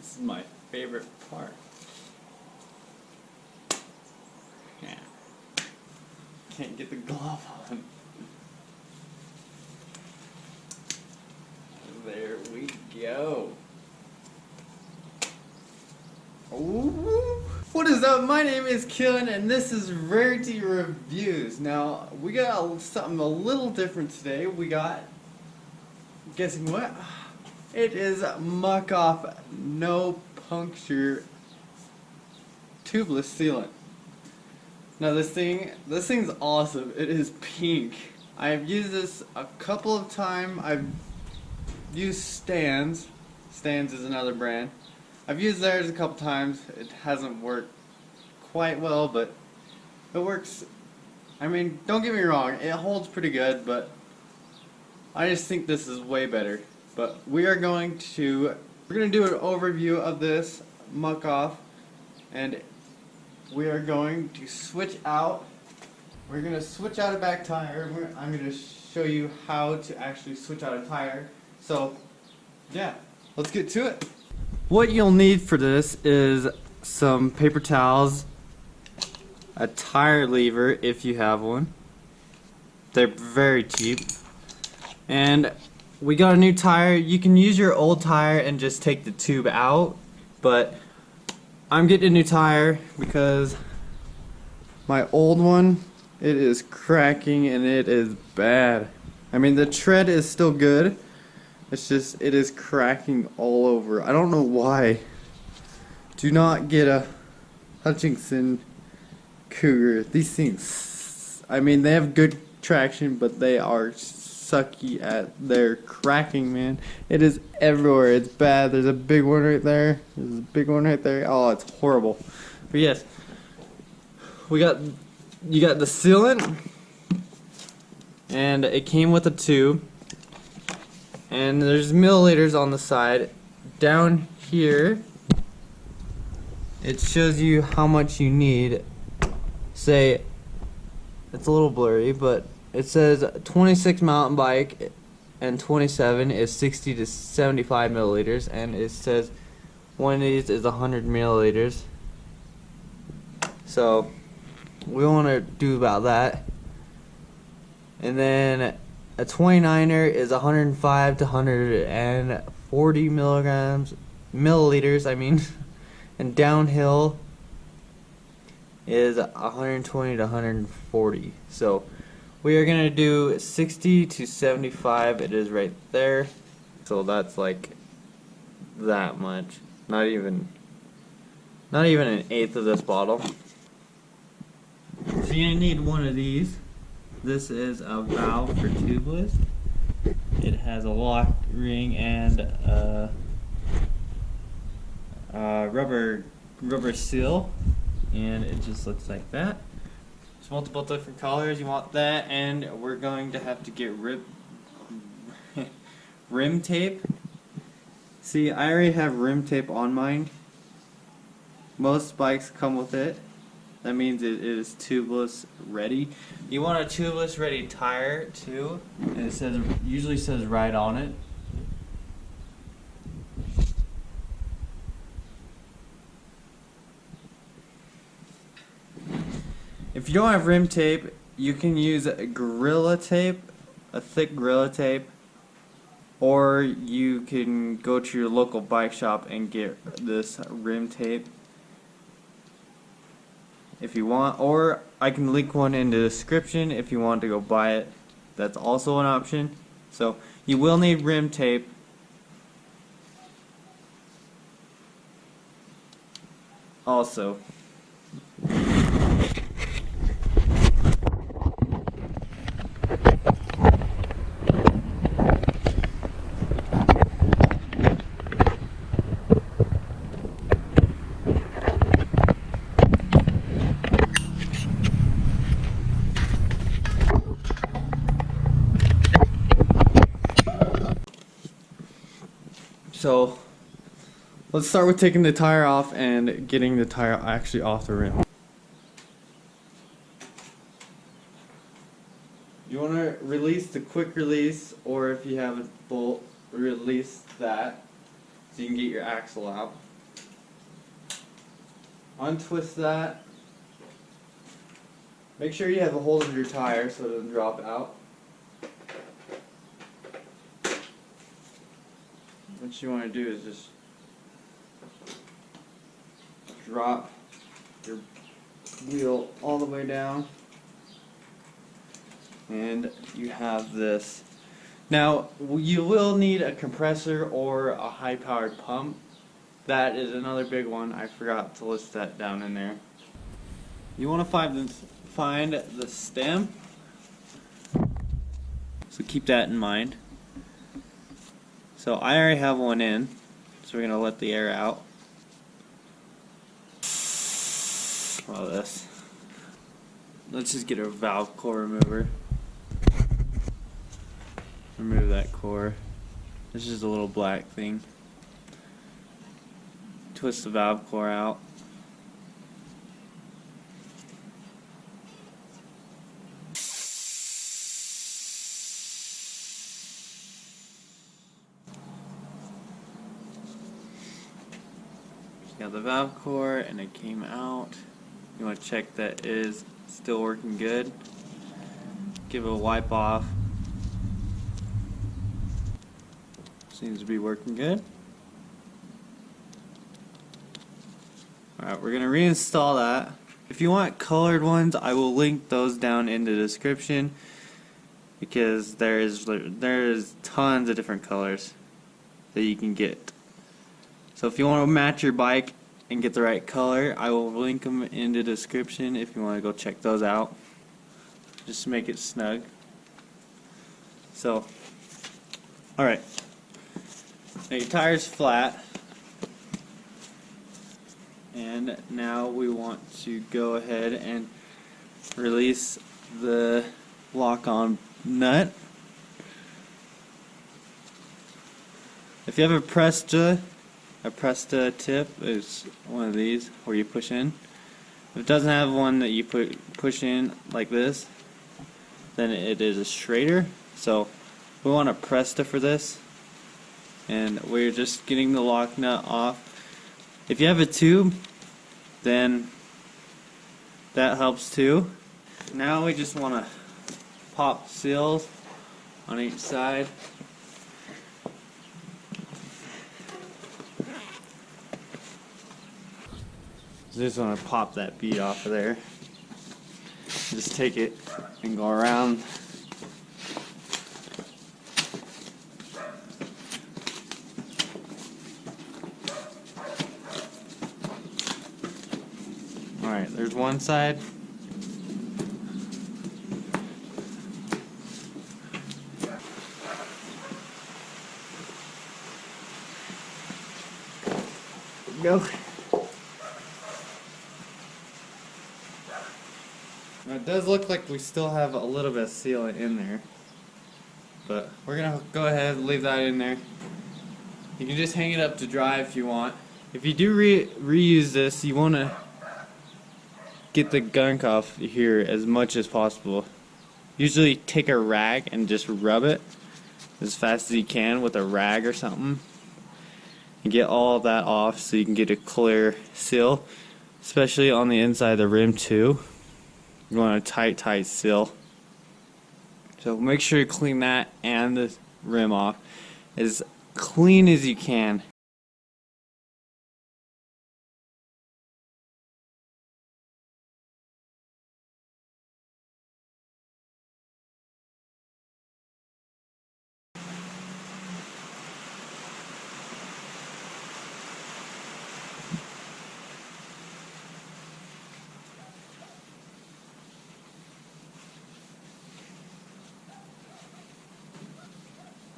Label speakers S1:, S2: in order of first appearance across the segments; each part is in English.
S1: This is my favorite part. Yeah. Can't get the glove on. There we go. Ooh. What is up? My name is Killen and this is Rarity Reviews. Now, we got something a little different today. We got, guessing what? It is Muc-off no puncture tubeless sealant. Now this thing's awesome. It is pink. I've used this a couple of times. I've used Stan's. Stan's is another brand. I've used theirs a couple times. It hasn't worked quite well, but it works. I mean, don't get me wrong, it holds pretty good, but I just think this is way better. But we're gonna do an overview of this Muc-off, and we are going to switch out. We're gonna switch out a back tire. I'm gonna show you how to actually switch out a tire. So, yeah, let's get to it. What you'll need for this is some paper towels, a tire lever if you have one. They're very cheap. And we got a new tire. You can use your old tire and just take the tube out, but I'm getting a new tire because my old one, it is cracking and it is bad. I mean, the tread is still good. It's just, it is cracking all over. I don't know why. Do not get a Hutchinson Cougar. These things, I mean, they have good traction, but they are sucky at their cracking, man. It is everywhere. It's bad. There's a big one right there. There's a big one right there. Oh, it's horrible. But yes, you got the sealant, and it came with a tube. And there's milliliters on the side. Down here, it shows you how much you need. Say, it's a little blurry, but it says 26 mountain bike and 27 is 60 to 75 milliliters, and it says one of these is 100 milliliters. So we want to do about that. And then a 29er is 105 to 140 milliliters, I mean, and downhill is 120 to 140. So we are gonna do 60 to 75. It is right there. So that's like that much. Not even an eighth of this bottle. So you're gonna need one of these. This is a valve for tubeless. It has a lock ring and a rubber seal, and it just looks like that. There's multiple different colors. You want that, and we're going to have to get rim tape. See, I already have rim tape on mine. Most bikes come with it. That means it is tubeless ready. You want a tubeless ready tire too, and it usually says right on it. If you don't have rim tape, you can use a Gorilla tape, a thick Gorilla tape, or you can go to your local bike shop and get this rim tape if you want, or I can link one in the description if you want to go buy it. That's also an option. So you will need rim tape. Also, let's start with taking the tire off and getting the tire actually off the rim. You want to release the quick release, or if you have a bolt, release that so you can get your axle out. untwist that. Make sure you have a hold of your tire so it doesn't drop out. What you want to do is just drop your wheel all the way down, and you have this. Now you will need a compressor or a high-powered pump. That is another big one. I forgot to list that down in there. You want to find the stem, so keep that in mind. So I already have one in, so we're going to let the air out. All this. Let's just get a valve core remover. Remove that core. This is a little black thing. Twist the valve core out. Got the valve core and it came out. You want to check that it is still working good. Give it a wipe off. Seems to be working good. Alright, we're going to reinstall that. If you want colored ones, I will link those down in the description, because there's tons of different colors that you can get. So if you want to match your bike and get the right color, I will link them in the description if you want to go check those out. Just to make it snug. So, alright. Now your tire's flat. And now we want to go ahead and release the lock-on nut. If you have a Presta tip is one of these where you push in. If it doesn't have one that you push in like this, then it is a Schrader. So we want a Presta for this, and we're just getting the lock nut off. If you have a tube, then that helps too. Now we just want to pop seals on each side. Just want to pop that bead off of there. Just take it and go around. Alright, there's one side. Go. Now it does look like we still have a little bit of sealant in there, but we're gonna go ahead and leave that in there. You can just hang it up to dry if you want. If you do reuse this, you want to get the gunk off here as much as possible. Usually take a rag and just rub it as fast as you can with a rag or something and get all of that off so you can get a clear seal, especially on the inside of the rim too. You want a tight seal. So make sure you clean that and the rim off as clean as you can.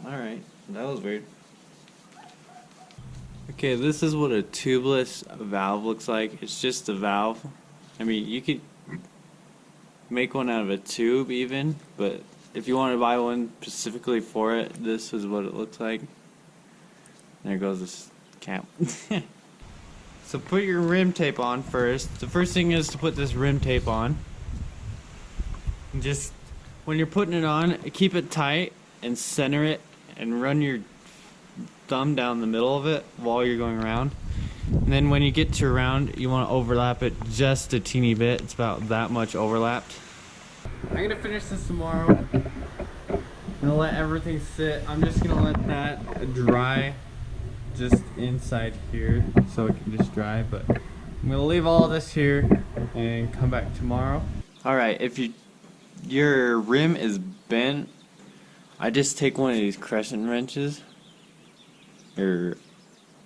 S1: Alright, that was weird. Okay, this is what a tubeless valve looks like. It's just a valve. I mean, you could make one out of a tube even, but if you want to buy one specifically for it, this is what it looks like. There goes this cap. So put your rim tape on first. The first thing is to put this rim tape on. And just when you're putting it on, keep it tight and center it and run your thumb down the middle of it while you're going around. And And then when you get to around, you want to overlap it just a teeny bit. It's about that much overlapped. I'm gonna finish this tomorrow. I'm gonna let everything sit. I'm just gonna let that dry just inside here so it can just dry, but I'm gonna leave all of this here and come back tomorrow. Alright, if your rim is bent, I just take one of these crescent wrenches, or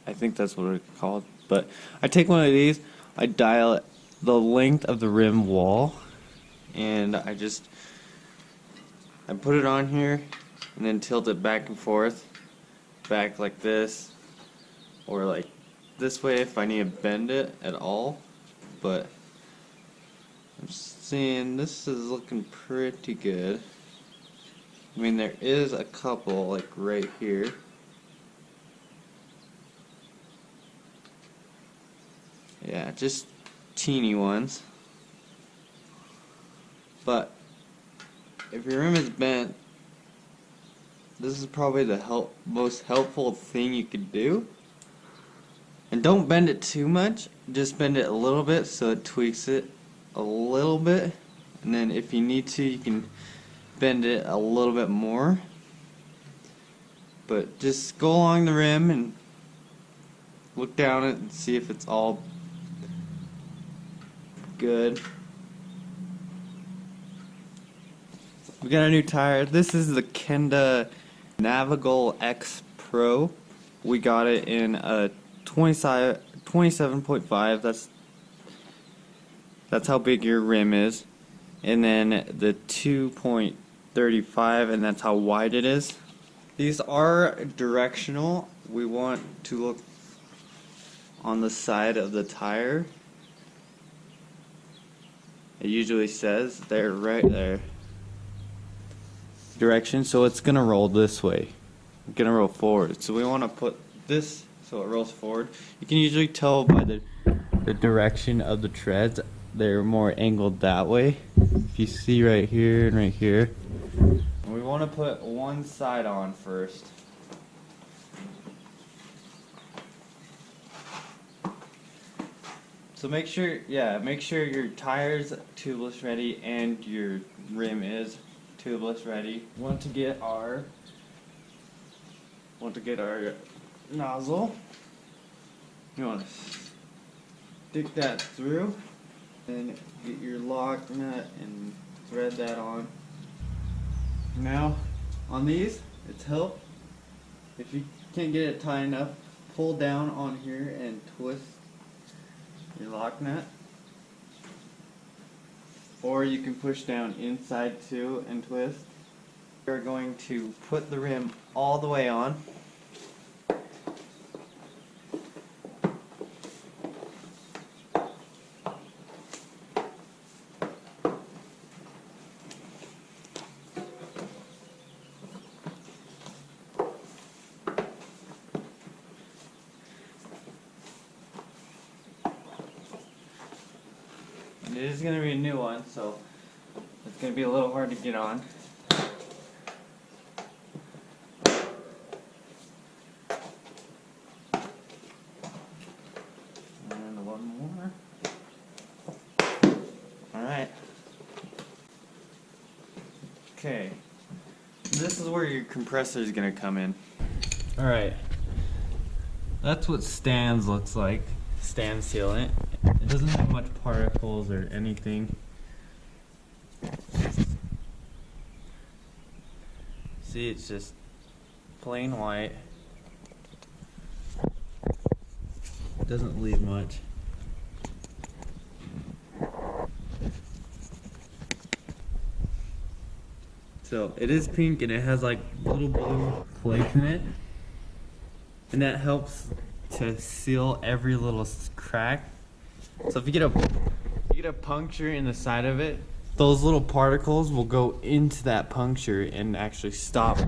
S1: I think that's what it's called, but I take one of these, I dial the length of the rim wall, and I put it on here and then tilt it back and forth, back like this, or like this way if I need to bend it at all. But I'm seeing this is looking pretty good. I mean, there is a couple like right here. Yeah, just teeny ones. But if your rim is bent, this is probably the most helpful thing you could do. And don't bend it too much, just bend it a little bit so it tweaks it a little bit. And then if you need to, you can bend it a little bit more. But just go along the rim and look down it and see if it's all good. We got a new tire. This is the Kenda Navigal X Pro. We got it in a 27.5. That's how big your rim is. And then the 2.35, and that's how wide it is. These are directional. We want to look on the side of the tire. It usually says they're right there. Direction, so it's gonna roll this way. It's gonna roll forward. So we want to put this so it rolls forward. You can usually tell by the direction of the treads. They're more angled that way. If you see right here and right here. We want to put one side on first. So make sure your tire's tubeless ready and your rim is tubeless ready. Want to get our nozzle. You want to stick that through, and get your lock nut and thread that on. Now, on these, it's help. If you can't get it tight enough, pull down on here and twist your lock nut. Or you can push down inside too and twist. We're going to put the rim all the way on. And it is going to be a new one, so it's going to be a little hard to get on. And one more. Alright. Okay. This is where your compressor is going to come in. Alright. That's what stands looks like. Stand sealant. It doesn't have much particles or anything. See, it's just plain white. It doesn't leave much. So it is pink and it has like little blue flakes in it, and that helps to seal every little crack. So if you get a puncture in the side of it, those little particles will go into that puncture and actually stop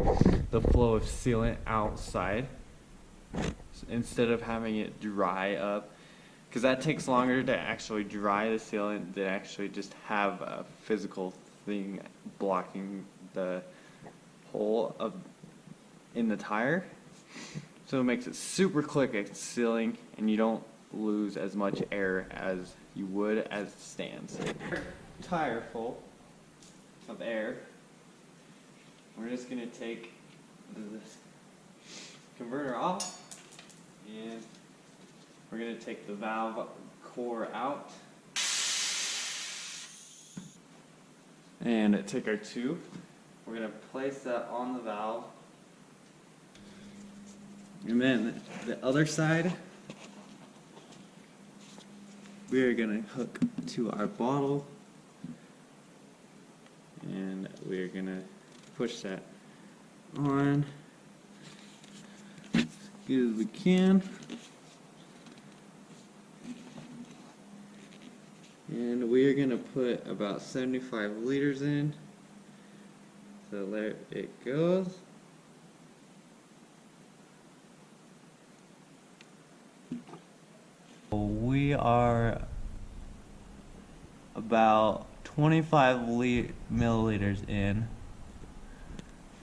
S1: the flow of sealant outside, instead of having it dry up, because that takes longer to actually dry the sealant than actually just have a physical thing blocking the hole in the tire. So it makes it super quick at sealing, and you don't lose as much air as you would as it stands. Tire full of air. We're just going to take this converter off, and we're going to take the valve core out and take our tube. We're going to place that on the valve, and then the other side we are going to hook to our bottle, and we're going to push that on as good as we can. And we are going to put about 75 liters in. So there it goes. We are about 25 milliliters in.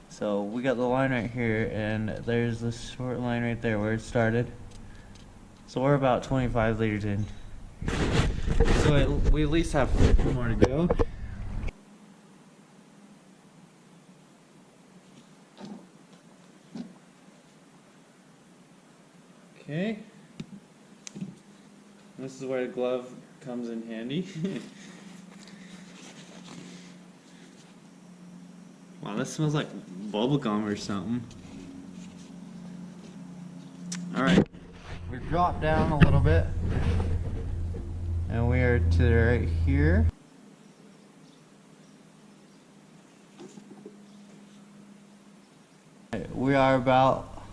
S1: So we got the line right here, and there's the short line right there where it started. So we're about 25 liters in. So we at least have 50 more to go. Okay. This is where the glove comes in handy. Wow, this smells like bubblegum or something. Alright, we dropped down a little bit, and we are to right here. We are about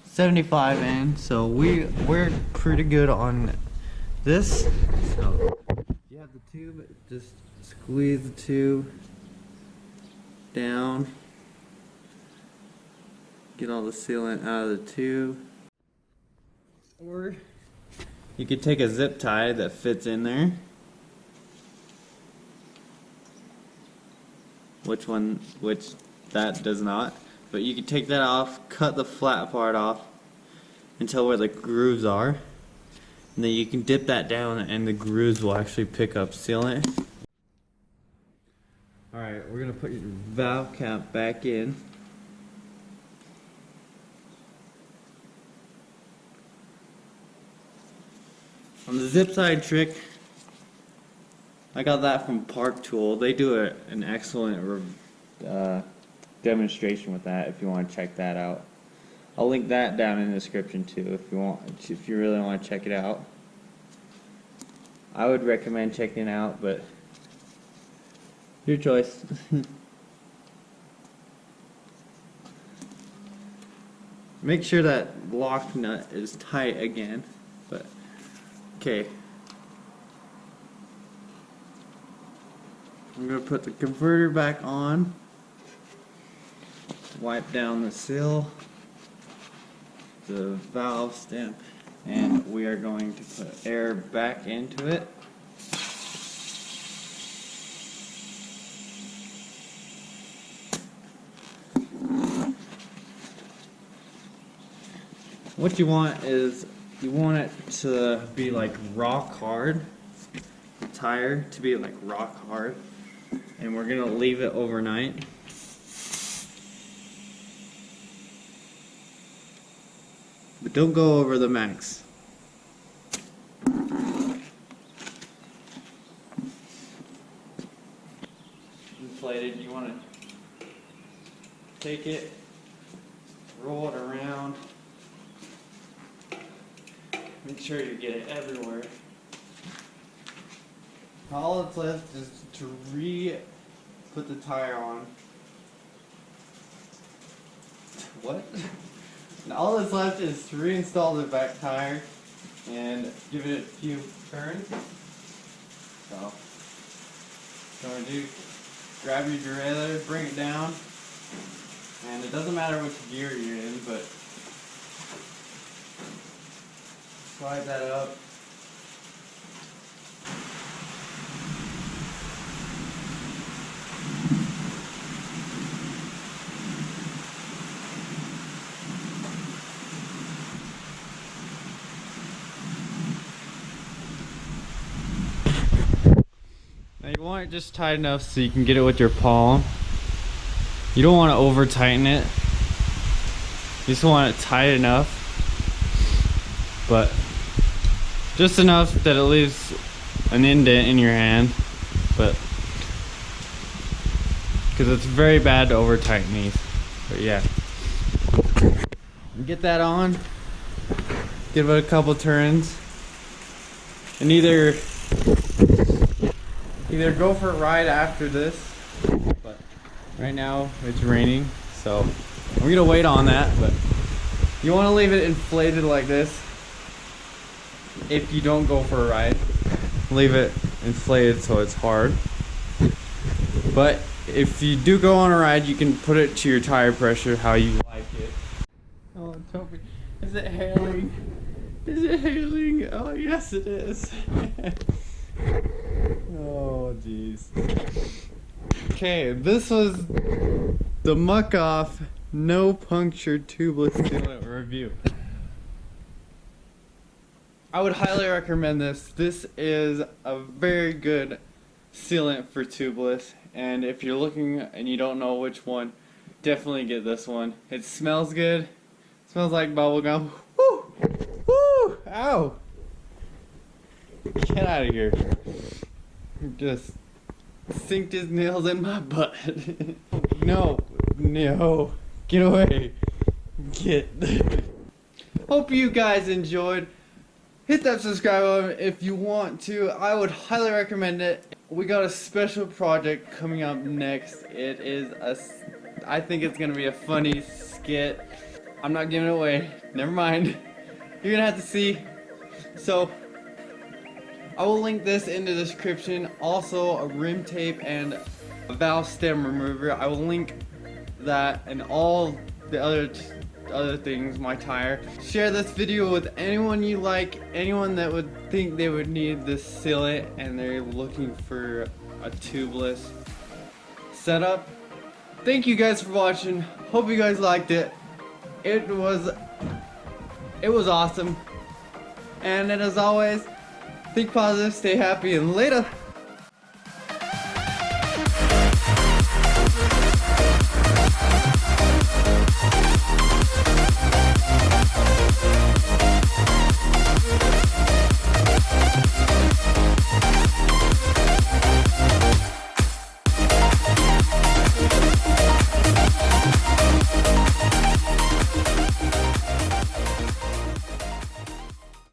S1: 75 in, so we're pretty good on this. So if you have the tube, just squeeze the tube down, get all the sealant out of the tube. Or you could take a zip tie that fits in there. Which that does not. But you could take that off, cut the flat part off until where the grooves are. And then you can dip that down and the grooves will actually pick up sealant. Alright, we're going to put your valve cap back in. On the zip side trick, I got that from Park Tool. They do an excellent demonstration with that if you want to check that out. I'll link that down in the description too if you really want to check it out. I would recommend checking it out, but your choice. Make sure that lock nut is tight again. But okay. I'm going to put the converter back on. Wipe down the seal, the valve stem, and we are going to put air back into it. What you want is, you want it to be like rock hard, the tire to be like rock hard, and we're going to leave it overnight. But don't go over the max. Inflated, you want to take it, roll it around, make sure you get it everywhere. All that's left is to put the tire on. What? And all that's left is to reinstall the back tire and give it a few turns. So, what you want to do, grab your derailleur, bring it down, and it doesn't matter which gear you're in, but slide that up. You want it just tight enough so you can get it with your palm. You don't want to over tighten it. You just want it tight enough, but just enough that it leaves an indent in your hand, but because it's very bad to over tighten these. But yeah, get that on, give it a couple turns, and either go for a ride after this, but right now it's raining, so I'm gonna wait on that. But you want to leave it inflated like this. If you don't go for a ride, leave it inflated so it's hard. But if you do go on a ride, you can put it to your tire pressure how you like it. Oh, Toby, is it hailing? Is it hailing? Oh, yes it is. Oh, jeez. Okay, this was the Muc-off no puncture tubeless sealant review. I would highly recommend this. This is a very good sealant for tubeless, and if you're looking and you don't know which one, definitely get this one. It smells good. It smells like bubble gum. Woo! Woo! Ow! Get out of here. Just sinked his nails in my butt. No. No. Get away. Get. Hope you guys enjoyed. Hit that subscribe button if you want to. I would highly recommend it. We got a special project coming up next. It is I think it's gonna be a funny skit. I'm not giving it away. Never mind. You're gonna have to see. So I will link this in the description. Also a rim tape and a valve stem remover. I will link that and all the other things, my tire. Share this video with anyone you like, anyone that would think they would need this sealant and they're looking for a tubeless setup. Thank you guys for watching. Hope you guys liked it. It was awesome. And as always, think positive, stay happy, and later.